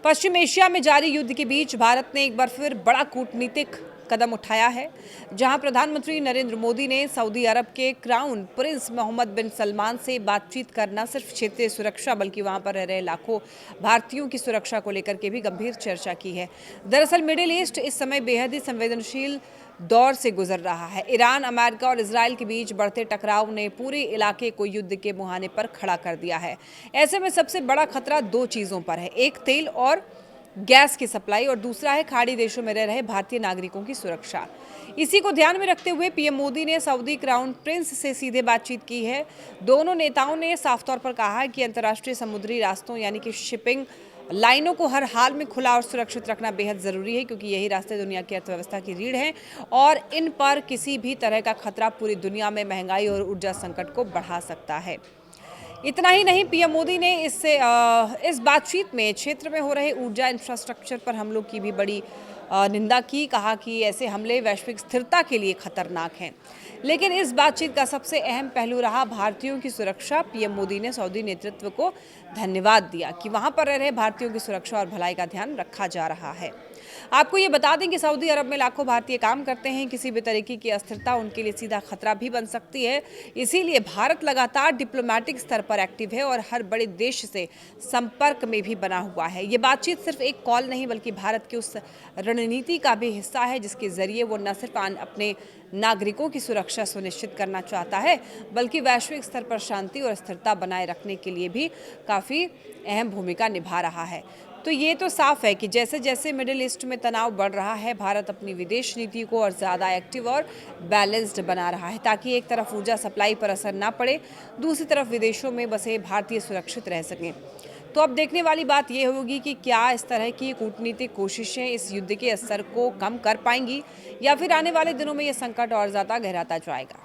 पश्चिम Asia में जारी युद्ध के बीच भारत ने एक बार फिर बड़ा कूटनीतिक कदम उठाया है, जहां प्रधानमंत्री नरेंद्र मोदी ने सऊदी अरब के क्राउन प्रिंस मोहम्मद बिन सलमान से बातचीत कर न सिर्फ क्षेत्रीय सुरक्षा बल्कि वहां पर रह रहे लाखों भारतीयों की सुरक्षा को लेकर के भी गंभीर चर्चा की है। दरअसल मिडिल ईस्ट इस समय बेहद ही संवेदनशील दौर से गुजर रहा है। ईरान, अमेरिका और इजराइल के बीच बढ़ते टकराव ने पूरे इलाके को युद्ध के मुहाने पर खड़ा कर दिया है। ऐसे में सबसे बड़ा खतरा दो चीजों पर है, एक तेल और गैस की सप्लाई और दूसरा है खाड़ी देशों में रह रहे भारतीय नागरिकों की सुरक्षा। इसी को ध्यान में रखते हुए पीएम मोदी ने सऊदी क्राउन प्रिंस से सीधे बातचीत की है। दोनों नेताओं ने साफ तौर पर कहा है कि अंतर्राष्ट्रीय समुद्री रास्तों यानी कि शिपिंग लाइनों को हर हाल में खुला और सुरक्षित रखना बेहद जरूरी है, क्योंकि यही रास्ते दुनिया की अर्थव्यवस्था की रीढ़ हैं और इन पर किसी भी तरह का खतरा पूरी दुनिया में महंगाई और ऊर्जा संकट को बढ़ा सकता है। इतना ही नहीं, पीएम मोदी ने इस बातचीत में क्षेत्र में हो रहे ऊर्जा इंफ्रास्ट्रक्चर पर हमलों की भी बड़ी निंदा की। कहा कि ऐसे हमले वैश्विक स्थिरता के लिए खतरनाक हैं। लेकिन इस बातचीत का सबसे अहम पहलू रहा भारतीयों की सुरक्षा। पीएम मोदी ने सऊदी नेतृत्व को धन्यवाद दिया कि वहां पर रह रहे भारतीयों की सुरक्षा और भलाई का ध्यान रखा जा रहा है। आपको ये बता दें कि सऊदी अरब में लाखों भारतीय काम करते हैं। किसी भी तरीके की अस्थिरता उनके लिए सीधा खतरा भी बन सकती है। इसीलिए भारत लगातार डिप्लोमेटिक स्तर पर एक्टिव है और हर बड़े देश से संपर्क में भी बना हुआ है। ये बातचीत सिर्फ एक कॉल नहीं बल्कि भारत की उस रणनीति का भी हिस्सा है जिसके जरिए वो न सिर्फ अपने नागरिकों की सुरक्षा सुनिश्चित करना चाहता है बल्कि वैश्विक स्तर पर शांति और स्थिरता बनाए रखने के लिए भी काफ़ी अहम भूमिका निभा रहा है। तो ये तो साफ है कि जैसे जैसे मिडिल ईस्ट में तनाव बढ़ रहा है, भारत अपनी विदेश नीति को और ज़्यादा एक्टिव और बैलेंस्ड बना रहा है, ताकि एक तरफ ऊर्जा सप्लाई पर असर ना पड़े, दूसरी तरफ विदेशों में बसे भारतीय सुरक्षित रह सकें। तो अब देखने वाली बात यह होगी कि क्या इस तरह की कूटनीतिक कोशिशें इस युद्ध के असर को कम कर पाएंगी या फिर आने वाले दिनों में ये संकट और ज़्यादा गहराता जाएगा।